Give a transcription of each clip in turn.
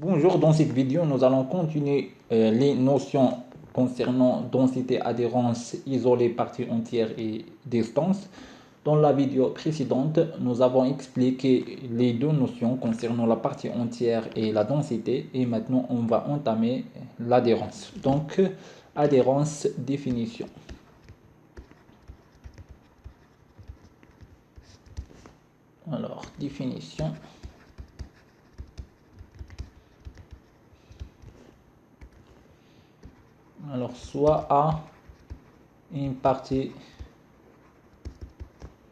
Bonjour, dans cette vidéo, nous allons continuer les notions concernant densité, adhérence, isolée, partie entière et distance. Dans la vidéo précédente, nous avons expliqué les deux notions concernant la partie entière et la densité et maintenant on va entamer l'adhérence. Donc, adhérence, définition. Alors, définition. Alors, soit A, une partie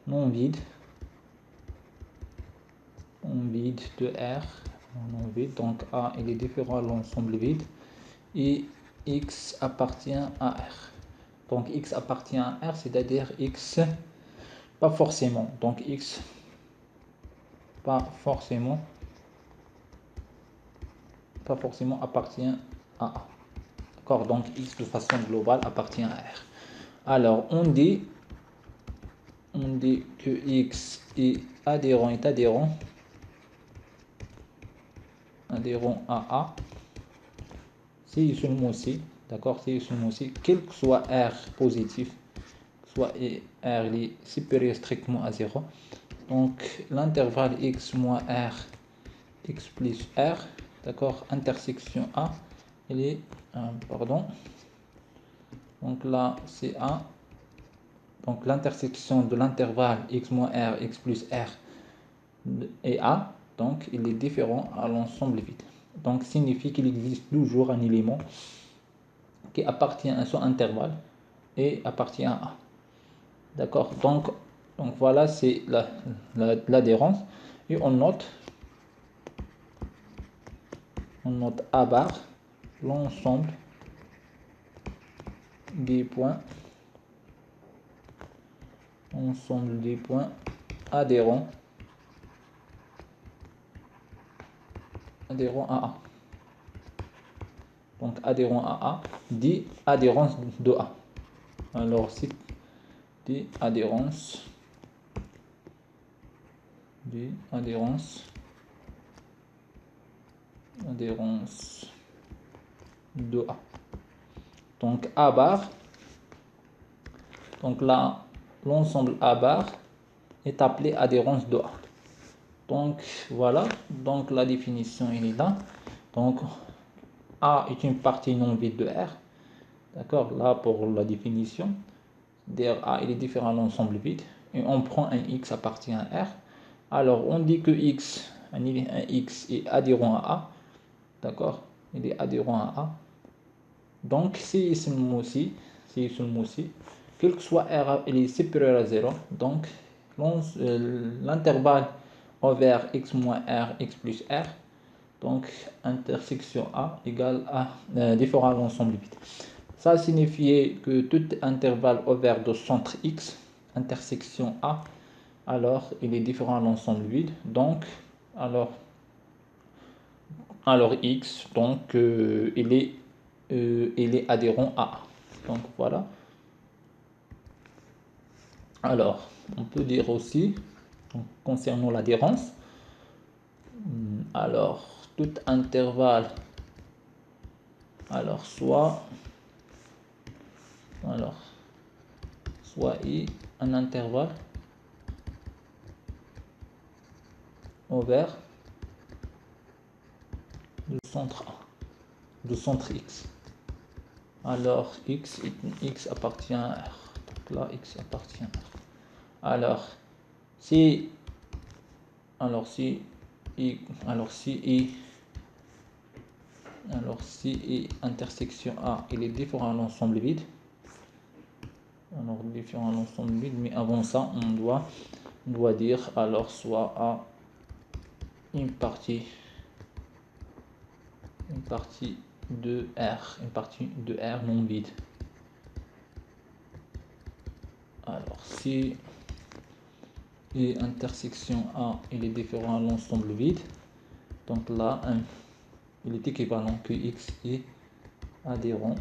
non vide de R, non vide, donc A il est différent à l'ensemble vide, et X appartient à R. Donc X appartient à R, c'est-à-dire X, pas forcément, donc X, pas forcément appartient à A. D'accord, donc X de façon globale appartient à R. Alors on dit que X est adhérent à A, si seulement aussi, d'accord, si seulement aussi, quel que soit R positif, soit R est supérieur strictement à 0, donc l'intervalle X moins R, X plus R, d'accord, intersection A, il est, pardon, donc là c'est A, donc l'intersection de l'intervalle X moins R, X plus R et A, donc il est différent à l'ensemble vide. Donc signifie qu'il existe toujours un élément qui appartient à son intervalle et appartient à A. D'accord, donc voilà, c'est l'adhérence. Et on note A bar l'ensemble des points adhérents à A. Donc adhérent à A dit adhérence de A. Alors c'est dit adhérence de A. Donc A bar, donc là l'ensemble A bar est appelé adhérence de A. Donc voilà, donc la définition elle est là. Donc A est une partie non vide de R. D'accord, là pour la définition, d'ailleurs A il est différent à l'ensemble vide. Et on prend un X appartient à R. Alors on dit que un X est adhérent à A. D'accord, il est adhérent à A. Donc si seulement aussi, quel que soit R, il est supérieur à 0. Donc l'intervalle ouvert X moins R, X plus R. Donc intersection A égale à différent à l'ensemble vide. Ça signifie que tout intervalle ouvert de centre X, intersection A, alors il est différent à l'ensemble vide. Donc alors X, donc il est adhérent à A. Donc voilà. Alors on peut dire aussi, donc, concernant l'adhérence, alors tout intervalle, alors soit I un intervalle ouvert du centre A, du centre X. Alors X appartient à R. Donc là X appartient à R. Alors si I intersection A il est différent à l'ensemble vide. Alors différent à l'ensemble vide, mais avant ça on doit dire alors soit A une partie de R non vide. Alors si et intersection A il est différent à l'ensemble vide, donc là il est équivalent que X est adhérent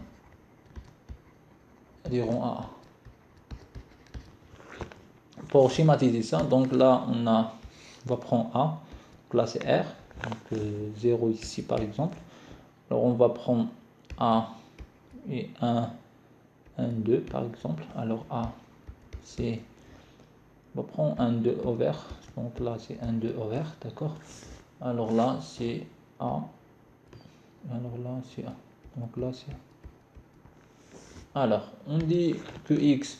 à A. Pour schématiser ça, donc là on va prendre A, donc là c'est R, Donc 0 ici par exemple. Alors on va prendre A et 1, 1, 2 par exemple. Alors A, c'est, on va prendre 1, 2 au vert. Donc là c'est 1, 2 au vert, d'accord. Alors là c'est A. Alors là c'est A. Donc là c'est A. Alors on dit que X,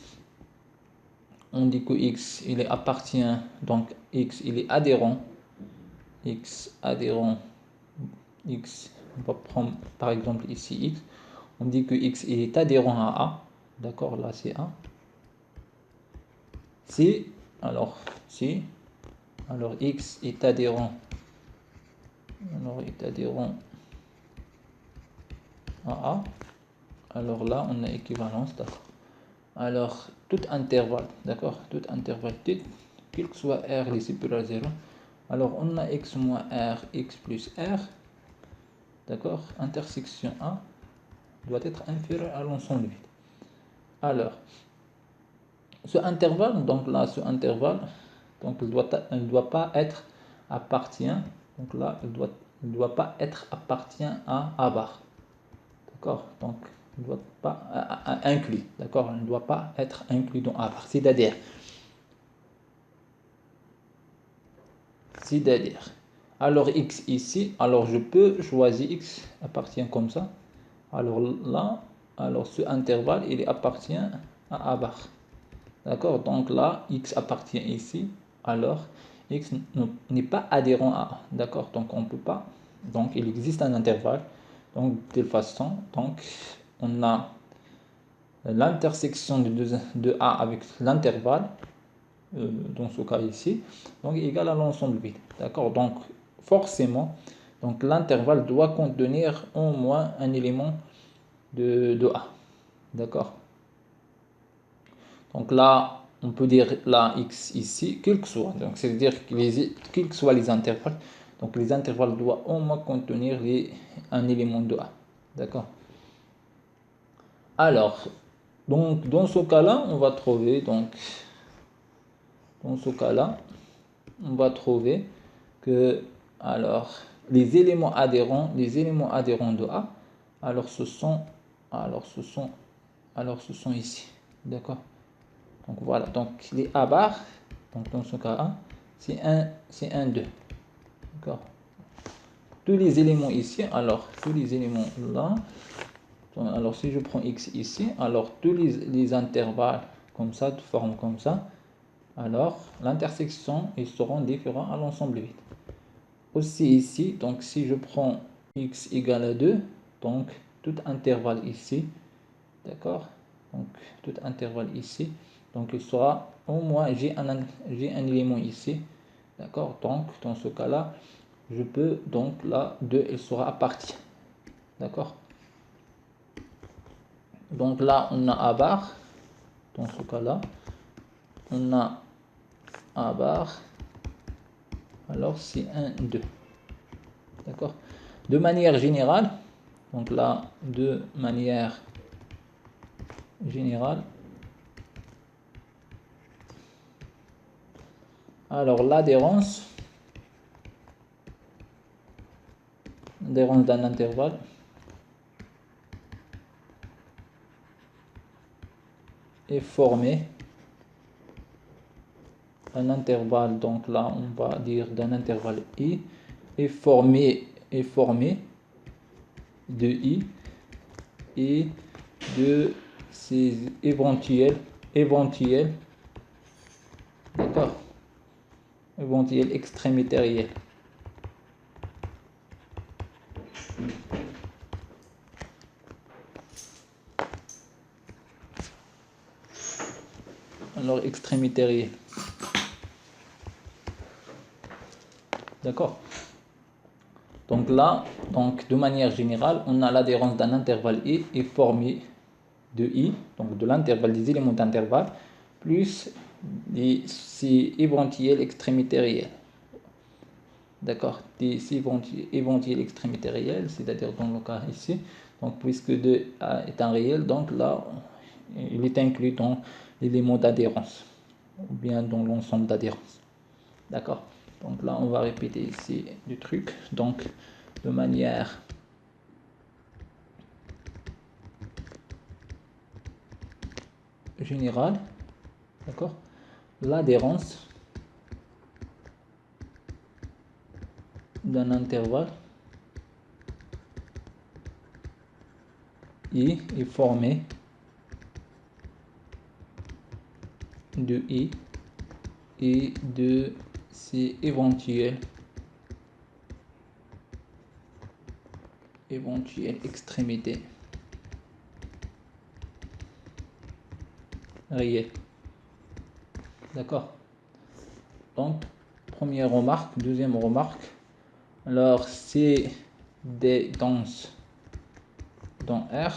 il est appartient, donc X il est adhérent. X adhérent, X, on va prendre par exemple ici X. On dit que X il est adhérent à A. D'accord, là c'est A. Si, alors si, alors X est adhérent, à A, alors là on a équivalence, d'accord. Alors tout intervalle, d'accord, tout intervalle, quel que soit R est supérieur à 0, alors on a X moins R, X plus R, d'accord, intersection A doit être inférieur à l'ensemble vide. Alors ce intervalle, donc là ce intervalle, donc il ne doit pas être appartient, donc là il doit pas être appartient à A bar, d'accord, donc il ne doit pas inclus, d'accord, il ne doit pas être inclus dans A bar, c'est-à-dire alors X ici, alors je peux choisir X appartient comme ça, alors là, alors ce intervalle il appartient à A bar, d'accord, donc là X appartient ici, alors X n'est pas adhérent à A, d'accord, donc on peut pas, donc il existe un intervalle, donc de telle façon, donc on a l'intersection de A avec l'intervalle, dans ce cas ici, donc égal à l'ensemble vide, d'accord, donc forcément, donc l'intervalle doit contenir au moins un élément de A, d'accord, donc là on peut dire la X ici, quel que soit, donc c'est à dire quels que soient les intervalles, donc les intervalles doivent au moins contenir un élément de A, d'accord. Alors donc dans ce cas là on va trouver, donc dans ce cas là on va trouver que alors les éléments adhérents de A, alors ce sont ici, d'accord, donc voilà, donc les A bar, donc dans ce cas là c'est 1 2, d'accord, tous les éléments ici, alors tous les éléments là, alors si je prends X ici, alors tous les intervalles comme ça, de forme comme ça, alors l'intersection ils seront différents à l'ensemble vide. Aussi ici, donc si je prends X égale à 2, donc tout intervalle ici, d'accord, donc tout intervalle ici, donc il sera au moins, j'ai un élément ici, d'accord, donc dans ce cas là je peux, donc là 2 il sera appartient, d'accord, donc là on a A bar, dans ce cas là on a A bar, alors c'est 1 2, d'accord, de manière générale, donc là de manière générale, alors l'adhérence d'un intervalle est formée un intervalle, donc là on va dire d'un intervalle I, est formé de I et de ses éventuels, d'accord, éventuels extrémité réels. Alors extrémité réelle, d'accord. Donc là, donc de manière générale, on a l'adhérence d'un intervalle I est formée de I, donc de l'intervalle des éléments d'intervalle, plus ces éventuels extrémités réelles. D'accord, des éventuels extrémités réelles, c'est-à-dire dans le cas ici, donc puisque 2 est un réel, donc là, il est inclus dans l'élément d'adhérence, ou bien dans l'ensemble d'adhérence. D'accord. Donc là, on va répéter ici du truc. Donc, de manière générale, d'accord, l'adhérence d'un intervalle I est formée de I et de ses éventuelles extrémités réelles. D'accord. Donc, première remarque. Deuxième remarque. Alors, c'est des denses dans R.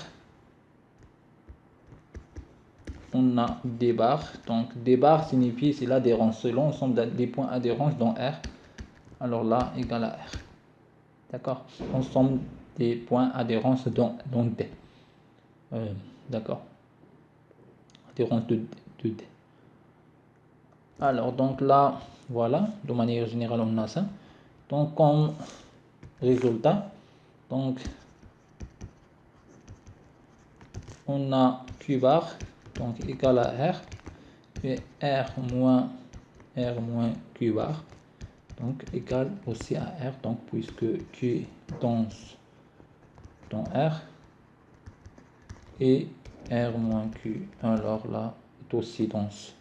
On a des barres. Donc, des barres signifie c'est l'adhérence. C'est l'ensemble des points adhérents dans R. Alors là, égale à R. D'accord. Ensemble des points adhérence dans D. D'accord. Adhérence de D. Alors, donc là, voilà. De manière générale, on a ça. Donc, comme résultat, donc, on a Q bar, donc égal à R, et R moins Q bar, donc égal aussi à R, donc puisque Q dense dans R, et R moins Q, alors là, est aussi dense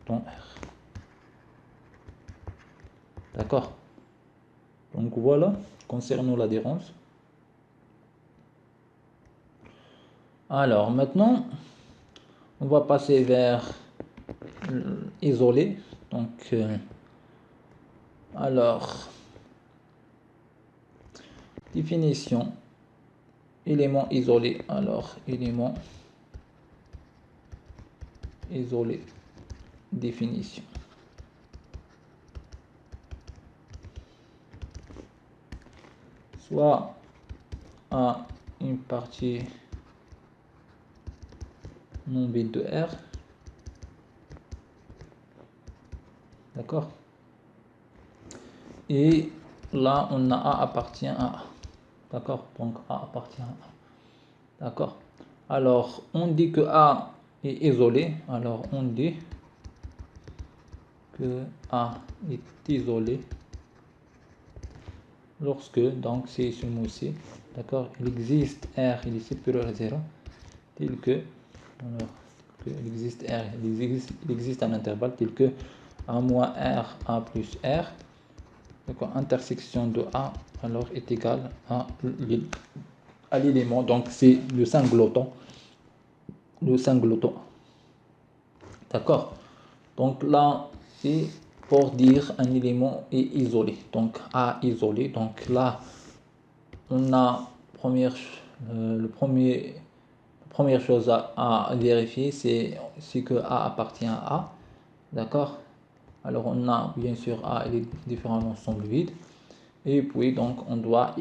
dans R. D'accord. Donc voilà, concernant l'adhérence. Alors maintenant, on va passer vers isolé. Donc, alors, définition, élément isolé. Alors, élément isolé, définition. Soit à une partie non bit de R. D'accord. Et là, on a A appartient à A. D'accord. Donc, A appartient à A. D'accord. Alors, on dit que A est isolé. Alors, on dit que A est isolé lorsque, donc, c'est ce mot-ci. D'accord. Il existe R, il est supérieur à 0. Tel que, alors, il existe R, il existe un intervalle tel que A moins R, A plus R. D'accord, intersection de A alors est égal à l'élément, donc c'est le singleton. D'accord. Donc là, c'est pour dire un élément est isolé. Donc A isolé. Donc là, on a première chose à vérifier, c'est que A appartient à A. D'accord. Alors on a bien sûr A et les différents ensembles vides. Et puis donc on doit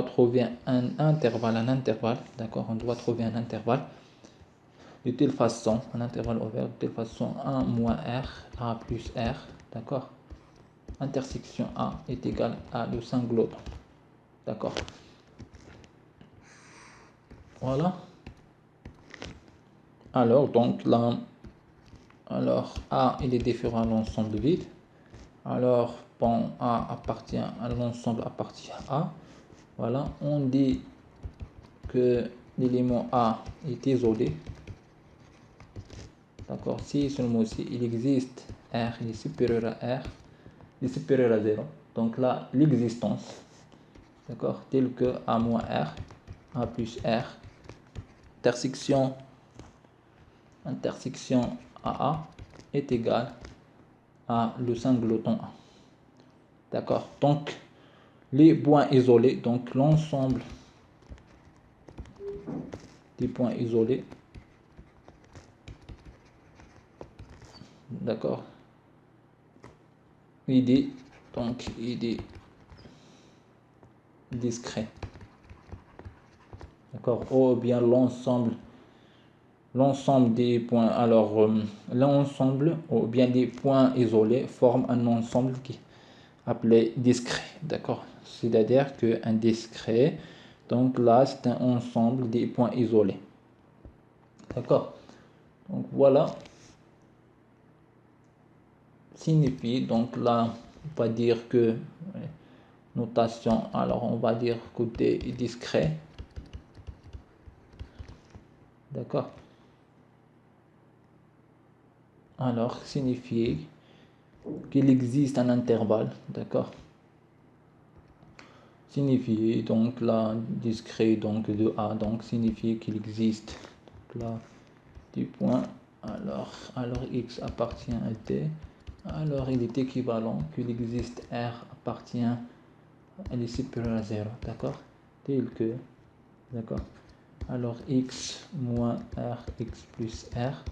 trouver un intervalle, d'accord, on doit trouver un intervalle de telle façon, un intervalle ouvert de telle façon 1 moins R, A plus R, d'accord, intersection A est égal à le singleton, d'accord, voilà. Alors donc là, alors A et les différents ensembles vides, alors bon A appartient à l'ensemble appartient à A, voilà, on dit que l'élément A est isolé. D'accord, si seulement si il existe R, il est supérieur à R, il est supérieur à 0. Donc là, l'existence, d'accord, tel que A moins R, A plus R, intersection AA est égal à le singleton A. D'accord, donc les points isolés, donc l'ensemble des points isolés, d'accord, ID, donc ID discret, d'accord, ou bien l'ensemble des points, alors l'ensemble ou bien des points isolés forment un ensemble appelé discret, d'accord? C'est-à-dire qu'un discret, donc là, c'est un ensemble des points isolés, d'accord? Donc voilà, signifie, donc là, on va dire que, notation, alors on va dire côté discret, d'accord? Alors, signifie qu'il existe un intervalle, d'accord? Signifie donc là discret donc de A, donc signifie qu'il existe donc là du point, alors X appartient à D, alors il est équivalent qu'il existe R appartient, elle est supérieure à 0, d'accord? Tel que, d'accord? Alors X moins R, X plus R,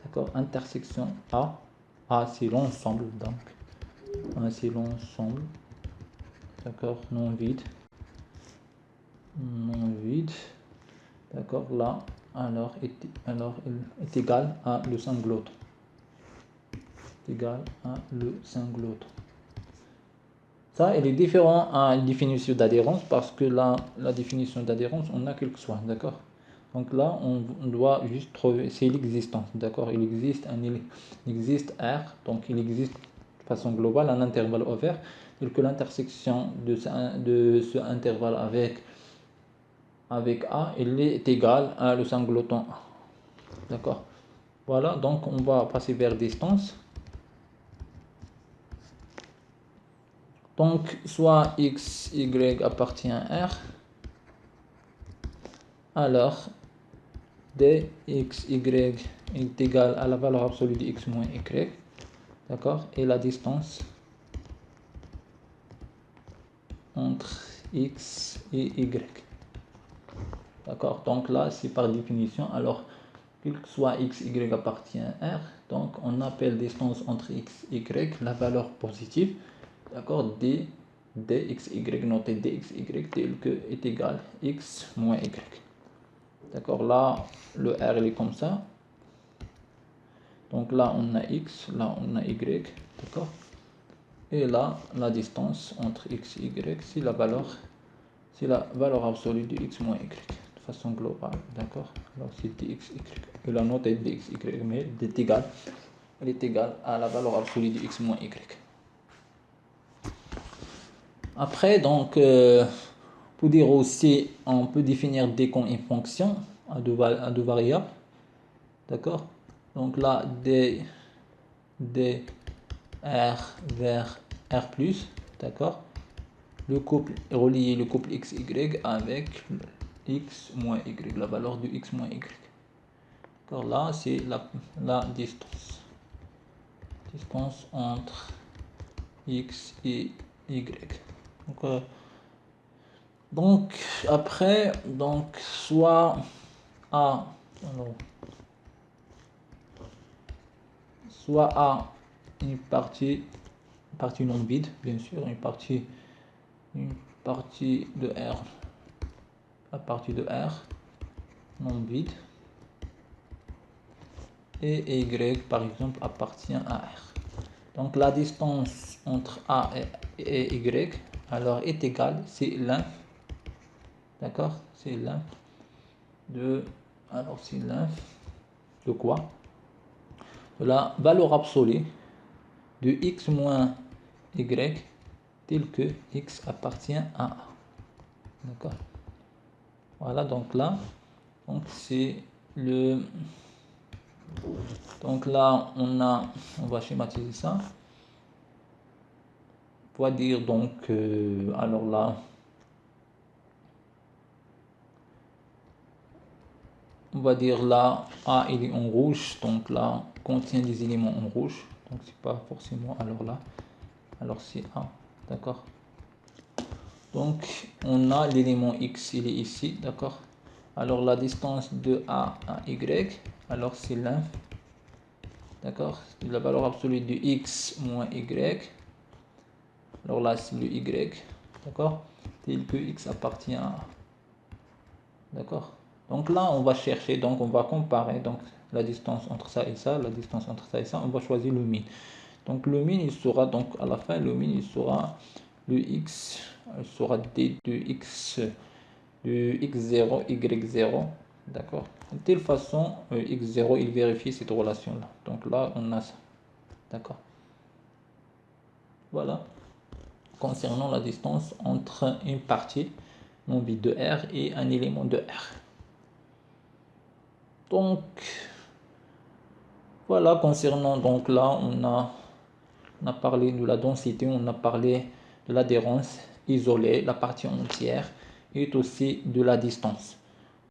d'accord? Intersection A c'est l'ensemble, donc A c'est l'ensemble, d'accord? Non vide, d'accord? Là, alors il est égal à le singleton, égal à le singleton. Ça, il est différent à la définition d'adhérence parce que là, la définition d'adhérence, on a quelque chose, d'accord? Donc là, on doit juste trouver, c'est l'existence, d'accord? Il existe R, donc il existe de façon globale un intervalle ouvert, et que l'intersection de ce intervalle avec A, il est égal à le singleton A, d'accord? Voilà, donc on va passer vers distance. Donc, soit x, y appartient à R, alors d, x, y est égal à la valeur absolue de x moins y, d'accord? Et la distance entre x et y, d'accord? Donc là, c'est par définition, alors, quel que soit x, y appartient à R, donc on appelle distance entre x et y la valeur positive, d'accord? dxy, noté dxy tel que est égal x moins y. D'accord, là, le R il est comme ça. Donc là, on a x, là, on a y. D'accord? Et là, la distance entre x et y, c'est la valeur absolue de x moins y, de façon globale. D'accord? Alors, c'est dxy. Et la note est dxy, mais elle est égale à la valeur absolue de x moins y. Après, donc, pour dire aussi, on peut définir D comme une fonction à deux variables. D'accord? Donc là, D R vers R+, d'accord? Le couple est relié, le couple XY avec X moins Y, la valeur de X moins Y. D'accord? Là, c'est la distance. Distance entre X et Y. Donc après, donc soit A, alors, soit A une partie non vide, bien sûr, une partie de R, la partie de R non vide, et Y par exemple appartient à R. Donc la distance entre A et Y alors est égale, c'est l'inf, d'accord, c'est l'inf de, alors c'est l'inf de quoi? De la valeur absolue de x moins y tel que x appartient à A. D'accord? Voilà, donc là, donc c'est le, donc là on va schématiser ça. On va dire donc alors là on va dire là A il est en rouge, donc là contient des éléments en rouge, donc c'est pas forcément alors là, alors c'est A, d'accord? Donc on a l'élément x, il est ici, d'accord? Alors la distance de A à Y, alors c'est l'inf, d'accord? La valeur absolue de x moins y, alors là c'est le y, d'accord? Tel que x appartient à A, d'accord? Donc là on va chercher, donc on va comparer donc la distance entre ça et ça, la distance entre ça et ça, on va choisir le min. Donc le min il sera, donc à la fin le min il sera le x, il sera d de x, de x0, y0, d'accord. De telle façon, x0 il vérifie cette relation là. Donc là on a ça, d'accord. Voilà concernant la distance entre une partie non vide de R et un élément de R. Donc voilà concernant, donc là on a parlé de la densité, on a parlé de l'adhérence isolée, la partie entière, et aussi de la distance.